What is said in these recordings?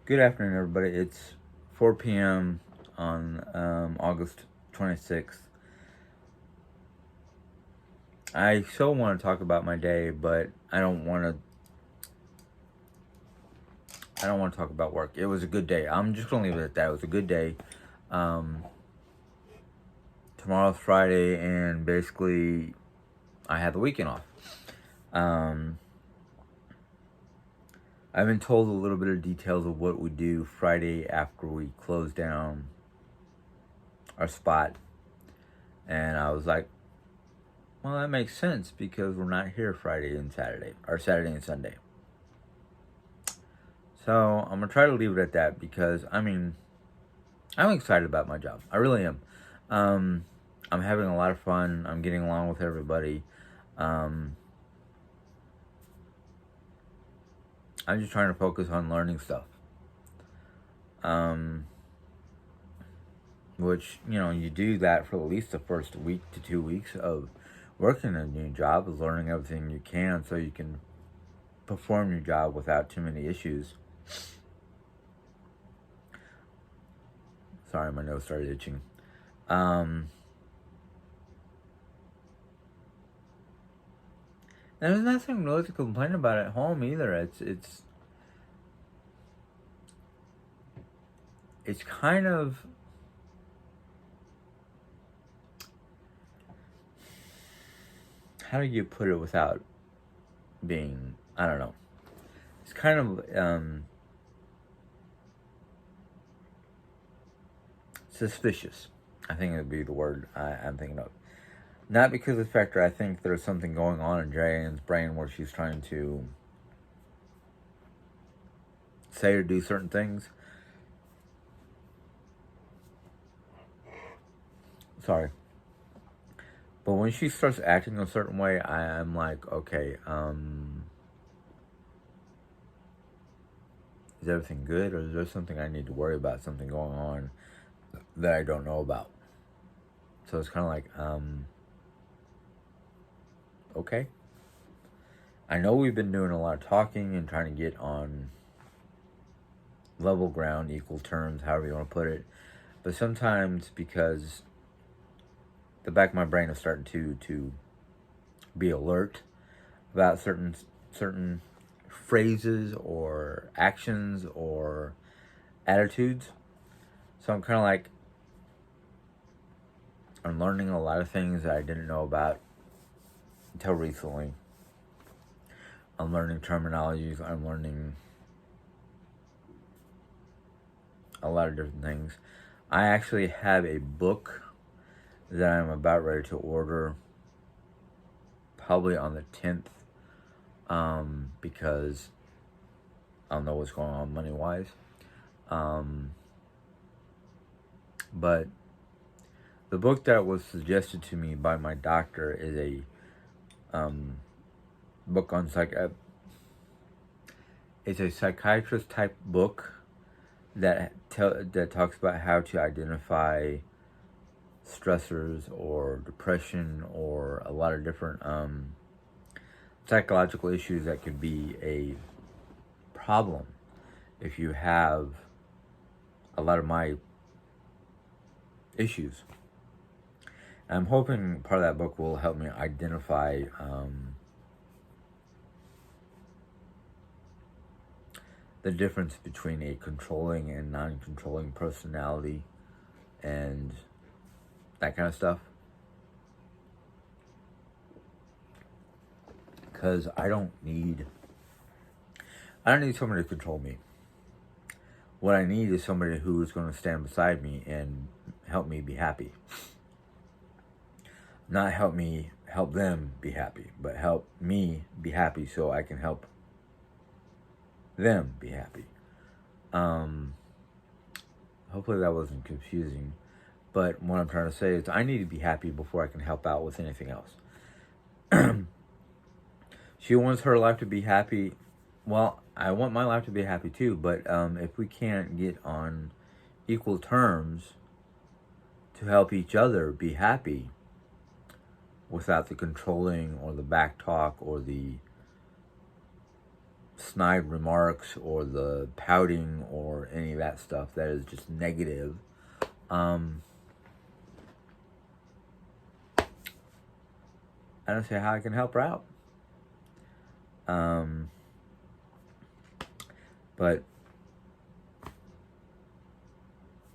Good afternoon, everybody. It's 4 p.m. on August 26th. I so want to talk about my day, but I don't want to. I don't want to talk about work. It was a good day. I'm just gonna leave it at that. It was a good day. Um, Tomorrow's Friday, and basically, I had the weekend off. Um, I've been told a little bit of details of what we do Friday after we close down our spot, and I was like, well, that makes sense because we're not here Friday and Saturday, or Saturday and Sunday. So I'm gonna try to leave it at that because I'm excited about my job. I really am. Um, I'm having a lot of fun. I'm getting along with everybody. Um, I'm just trying to focus on learning stuff. Um, which you do that for at least the first week to 2 weeks of working a new job, is learning everything you can so you can perform your job without too many issues. Sorry, my nose started itching. Um, There's nothing really to complain about at home either. It's kind of, how do you put it without being, I don't know. It's kind of suspicious. I think it would be the word I'm thinking of. Not because of the fact that I think there's something going on in Jane's brain where she's trying to say or do certain things. Sorry. But when she starts acting a certain way, I'm like, okay, is everything good, or is there something I need to worry about, something going on that I don't know about? So it's kind of like, okay. I know we've been doing a lot of talking and trying to get on level ground, equal terms, however you want to put it. But sometimes, because the back of my brain is starting to be alert about certain phrases or actions or attitudes. So I'm kind of like, I'm learning a lot of things that I didn't know about until recently. I'm learning terminologies. I'm learning a lot of different things. I actually have a book that I'm about ready to order, probably on the 10th, because I don't know what's going on money wise. But the book that was suggested to me by my doctor is a book on it's a psychiatrist type book that talks about how to identify stressors or depression or a lot of different psychological issues that could be a problem if you have a lot of my issues. And I'm hoping part of that book will help me identify the difference between a controlling and non-controlling personality and that kind of stuff. Because I don't need somebody to control me. What I need is somebody who is going to stand beside me and help me be happy. Not help them be happy, but help me be happy so I can help them be happy. Hopefully that wasn't confusing. But what I'm trying to say is I need to be happy before I can help out with anything else. She wants her life to be happy. Well, I want my life to be happy too, but if we can't get on equal terms to help each other be happy without the controlling or the back talk or the snide remarks or the pouting or any of that stuff that is just negative. I don't see how I can help her out. But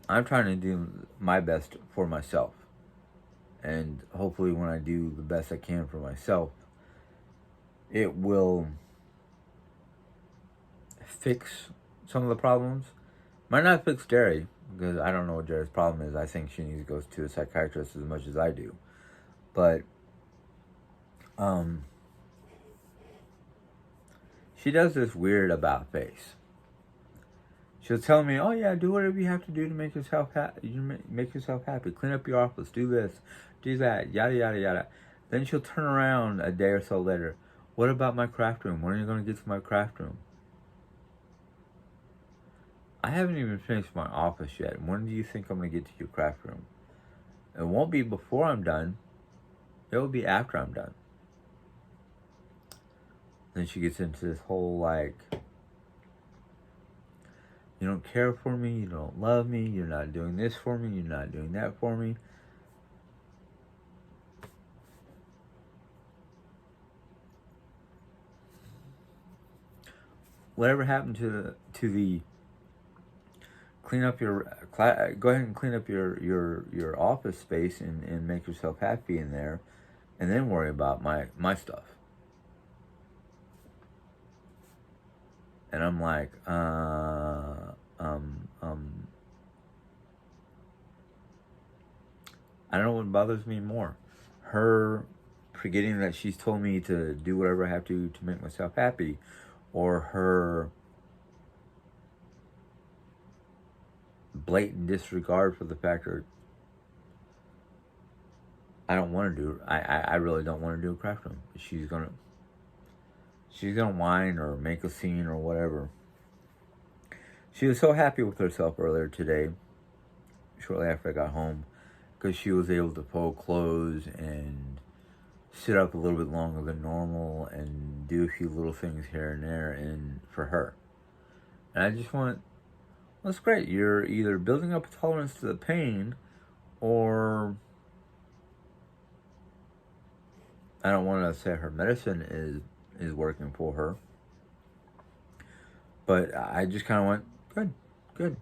I'm trying to do my best for myself. And hopefully when I do the best I can for myself, it will fix some of the problems. Might not fix Jerry, because I don't know what Jerry's problem is. I think she needs to go to a psychiatrist as much as I do. But she does this weird about face. She'll tell me, "Oh yeah, do whatever you have to do to make yourself make yourself happy. Clean up your office, do this, do that, yada yada yada." Then she'll turn around a day or so later. "What about my craft room? When are you going to get to my craft room?" I haven't even finished my office yet. When do you think I'm going to get to your craft room? It won't be before I'm done. It will be after I'm done. Then she gets into this whole like, "You don't care for me, you don't love me, you're not doing this for me, you're not doing that for me." Whatever happened to the clean up your go ahead and clean up your office space and make yourself happy in there, and then worry about my stuff. And I'm like, I don't know what bothers me more. Her forgetting that she's told me to do whatever I have to make myself happy, or her blatant disregard for the fact that I don't want to do. I really don't want to do a craft room. She's gonna whine or make a scene or whatever. She was so happy with herself earlier today, shortly after I got home, because she was able to fold clothes and sit up a little bit longer than normal and do a few little things here and there, and for her. And I just went, well, that's great. You're either building up a tolerance to the pain, or I don't want to say her medicine is working for her. But I just kind of went, good.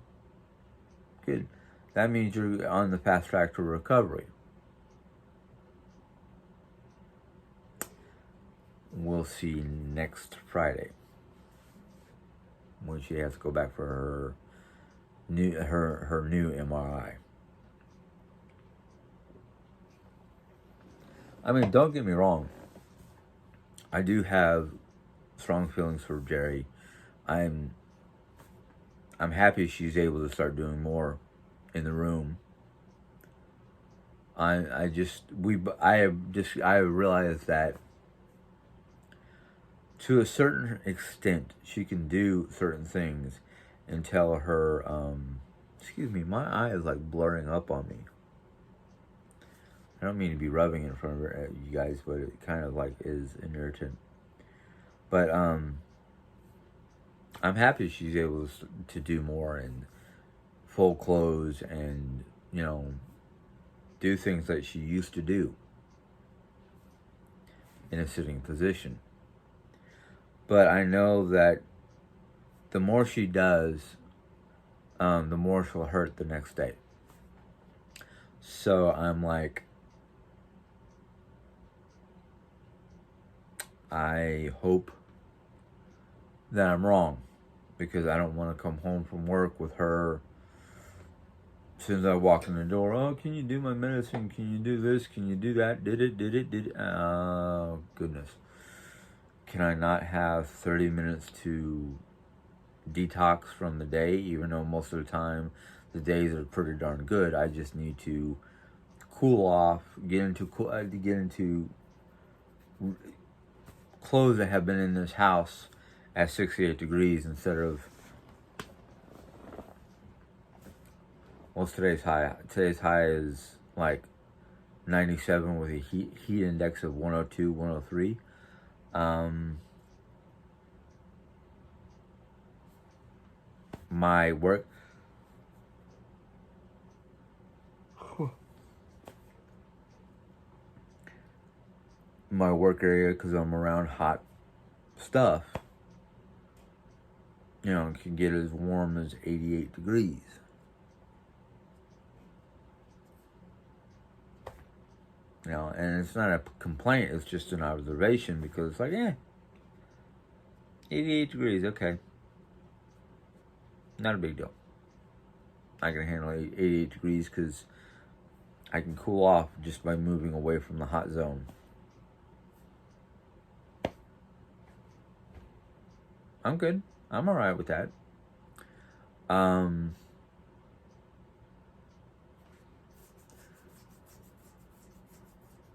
That means you're on the fast track to recovery. We'll see next Friday when she has to go back for her new MRI. I mean, don't get me wrong. I do have strong feelings for Jerry. I'm happy she's able to start doing more in the room. I have realized that to a certain extent she can do certain things until her excuse me, my eye is like blurring up on me. I don't mean to be rubbing it in front of you guys, but it kind of like is an irritant. But I'm happy she's able to do more and fold clothes and, do things that she used to do in a sitting position. But I know that the more she does, the more she'll hurt the next day. So I'm like, I hope that I'm wrong, because I don't want to come home from work with her. As soon as I walk in the door, "Oh, can you do my medicine? Can you do this? Can you do that? Did it? Oh, goodness. Can I not have 30 minutes to detox from the day, even though most of the time the days are pretty darn good? I just need to cool off, get into clothes that have been in this house at 68 degrees instead of, what's today's high? Today's high is like 97 with a heat index of 102, 103. my work area, because I'm around hot stuff, it can get as warm as 88 degrees. And it's not a complaint, it's just an observation, because it's like, 88 degrees, okay. Not a big deal. I can handle 88 degrees because I can cool off just by moving away from the hot zone. I'm good. I'm alright with that.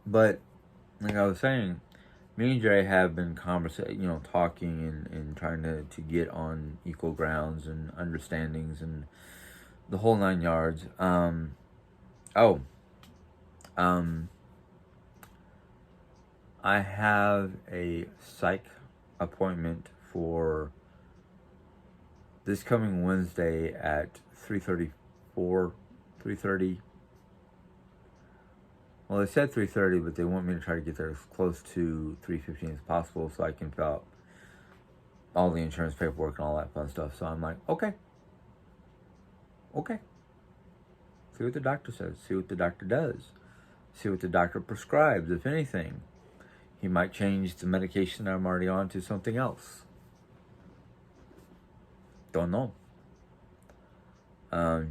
But like I was saying, me and Jay have been talking and trying to get on equal grounds and understandings and the whole 9 yards. I have a psych appointment for this coming Wednesday at 3:30. Well, they said 3:30, but they want me to try to get there as close to 3:15 as possible so I can fill out all the insurance paperwork and all that fun stuff. So I'm like, okay. See what the doctor says. See what the doctor does. See what the doctor prescribes, if anything. He might change the medication I'm already on to something else. Don't know. I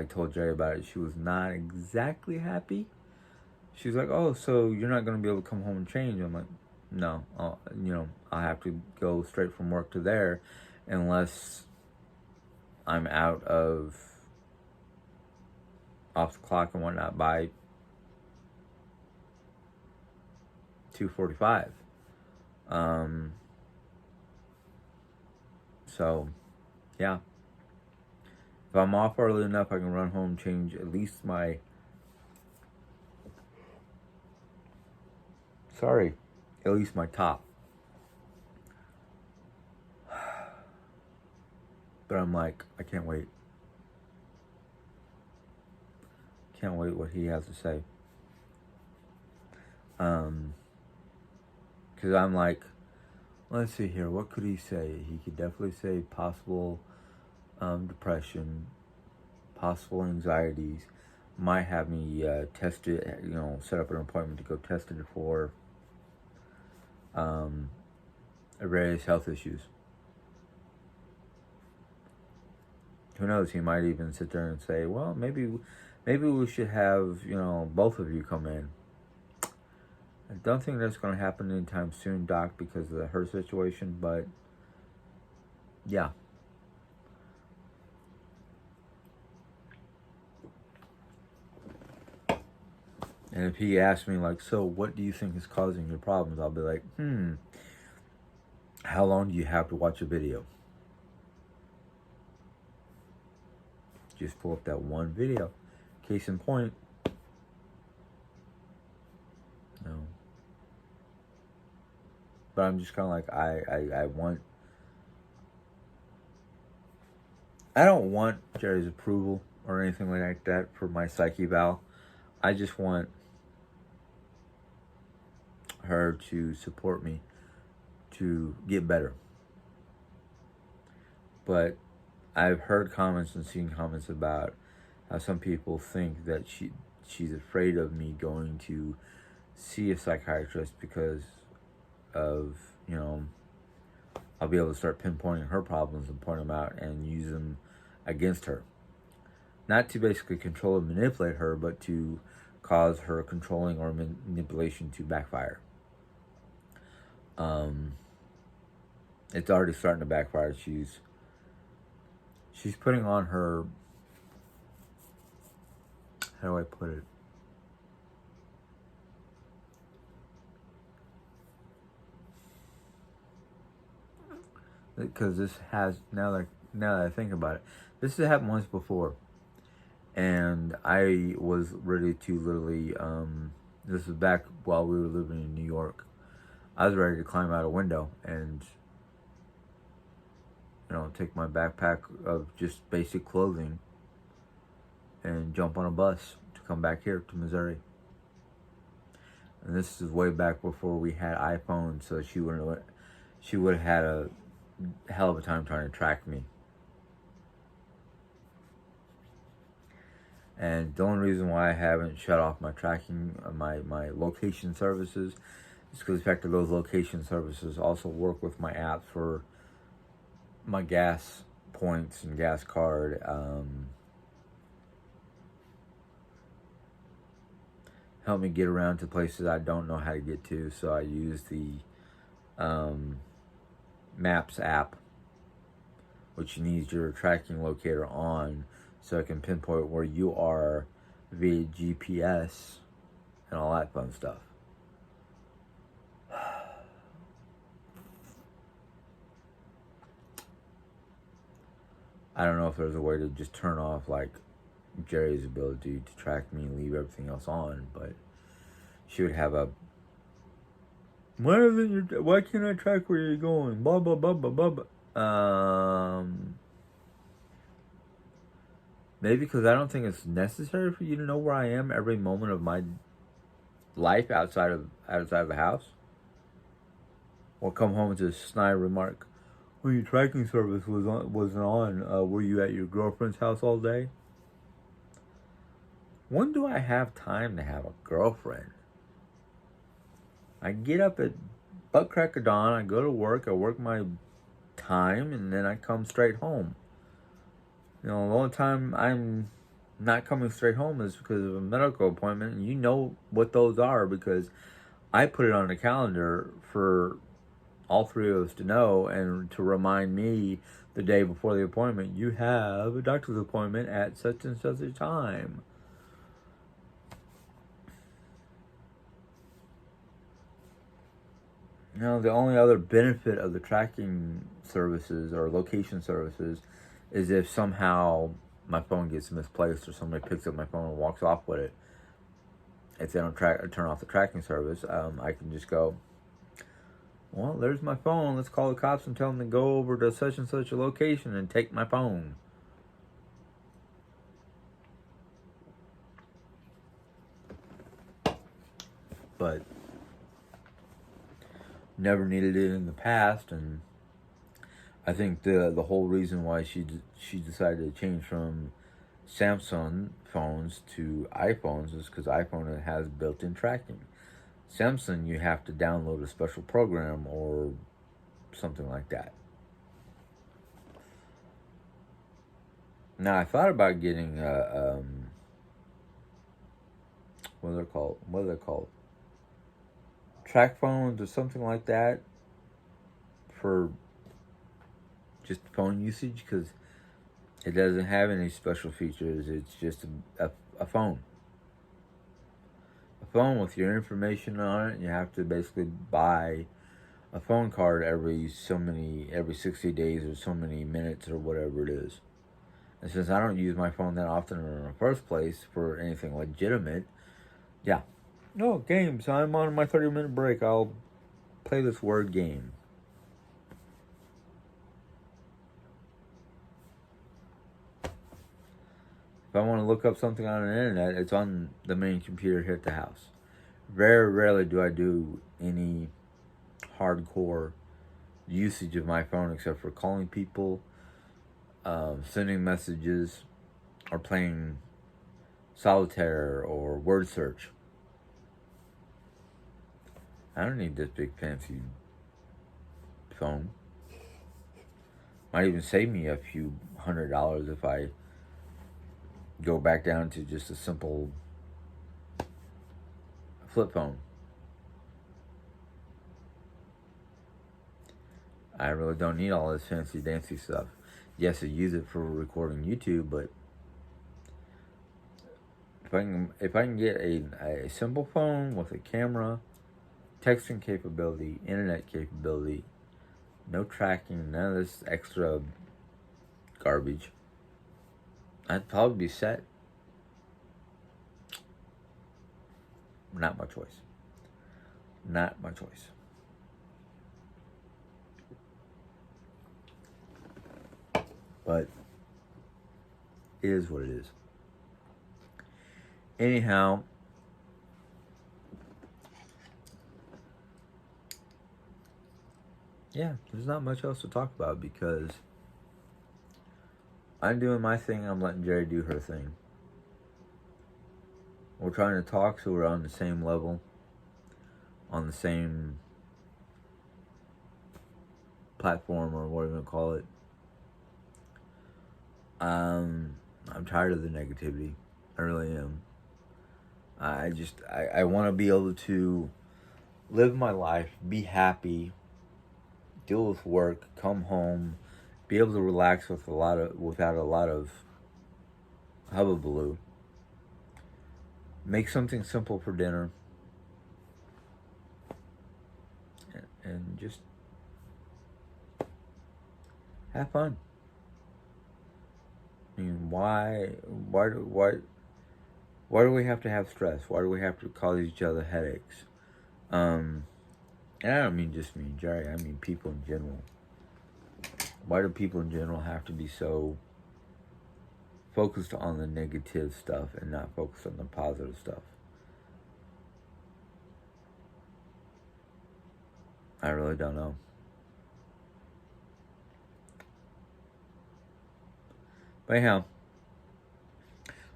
told Jerry about it. She was not exactly happy. She was like, "Oh, so you're not going to be able to come home and change?" I'm like, "No, I'll have to go straight from work to there, unless I'm out off the clock and whatnot by 2:45." So, yeah. If I'm off early enough, I can run home, change at least my top. But I'm like, I can't wait. Can't wait what he has to say. Because I'm like, let's see here, what could he say? He could definitely say possible depression, possible anxieties. Might have me tested, set up an appointment to go tested for various health issues. Who knows? He might even sit there and say, "Well, maybe we should have both of you come in." I don't think that's going to happen anytime soon, Doc, because of her situation. But yeah. And if he asks me, like, "So what do you think is causing your problems?" I'll be like, how long do you have to watch a video? Just pull up that one video. Case in point. No. But I'm just kind of like, I don't want Jerry's approval or anything like that for my psych eval. I just want her to support me to get better. But I've heard comments and seen comments about how some people think that she's afraid of me going to see a psychiatrist because of, I'll be able to start pinpointing her problems and point them out and use them against her. Not to basically control and manipulate her, but to cause her controlling or manipulation to backfire. It's already starting to backfire. She's putting on her, how do I put it? Because this has, now that I think about it, this has happened once before. And I was ready to literally, this was back while we were living in New York. I was ready to climb out a window and, take my backpack of just basic clothing and jump on a bus to come back here to Missouri. And this is way back before we had iPhones, so she would have had a hell of a time trying to track me. And the only reason why I haven't shut off my tracking, my location services, is because the fact that those location services also work with my app for my gas points and gas card. Help me get around to places I don't know how to get to, so I use the Maps app, which needs your tracking locator on, so I can pinpoint where you are via GPS and all that fun stuff. I don't know if there's a way to just turn off like Jerry's ability to track me and leave everything else on, but she would have a why can't I track where you're going? Blah blah blah blah blah. Maybe because I don't think it's necessary for you to know where I am every moment of my life outside of the house. Or come home to a snide remark, when your tracking service wasn't on, were you at your girlfriend's house all day? When do I have time to have a girlfriend? I get up at butt crack of dawn, I go to work, I work my time, and then I come straight home. The only time I'm not coming straight home is because of a medical appointment, and you know what those are because I put it on the calendar for all three of us to know and to remind me the day before the appointment, you have a doctor's appointment at such and such a time. The only other benefit of the tracking services or location services is if somehow my phone gets misplaced or somebody picks up my phone and walks off with it. If they don't turn off the tracking service, I can just go, well, there's my phone. Let's call the cops and tell them to go over to such and such a location and take my phone. But never needed it in the past, and I think the whole reason why she decided to change from Samsung phones to iPhones is because iPhone has built-in tracking. Samsung, you have to download a special program or something like that. Now, I thought about getting what are they called? Track phones or something like that for just phone usage, because it doesn't have any special features. It's just a phone. A phone with your information on it. You have to basically buy a phone card every 60 days or so many minutes or whatever it is. And since I don't use my phone that often in the first place for anything legitimate, yeah. No, games. I'm on my 30-minute break. I'll play this word game. If I want to look up something on the internet, it's on the main computer here at the house. Very rarely do I do any hardcore usage of my phone except for calling people, sending messages, or playing solitaire or word search. I don't need this big fancy phone. Might even save me a few $100 if I go back down to just a simple flip phone. I really don't need all this fancy dancy stuff. Yes, I use it for recording YouTube, but if I can get a simple phone with a camera, texting capability, internet capability, no tracking, none of this extra garbage, I'd probably be set. Not my choice. Not my choice. But it is what it is. Anyhow, yeah, there's not much else to talk about because I'm doing my thing, I'm letting Jerry do her thing. We're trying to talk so we're on the same level, on the same platform, or whatever you call it. I'm tired of the negativity. I really am. I want to be able to live my life, be happy, deal with work, come home, be able to relax without a lot of hubbubaloo. Make something simple for dinner, and just have fun. I mean, why do we have to have stress? Why do we have to cause each other headaches? And I don't mean just me and Jerry. I mean people in general. Why do people in general have to be so focused on the negative stuff and not focused on the positive stuff? I really don't know. But anyhow,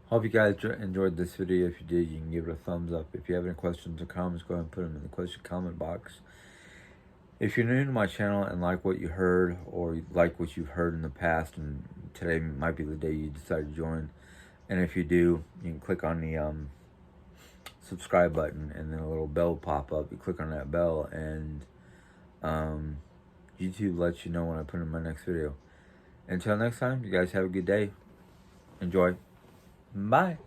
hope you guys enjoyed this video. If you did, you can give it a thumbs up. If you have any questions or comments, go ahead and put them in the question comment box. If you're new to my channel and like what you heard, or like what you've heard in the past, and today might be the day you decide to join, and if you do, you can click on the subscribe button, and then a little bell will pop up. You click on that bell, and YouTube lets you know when I put in my next video. Until next time, you guys have a good day. Enjoy. Bye.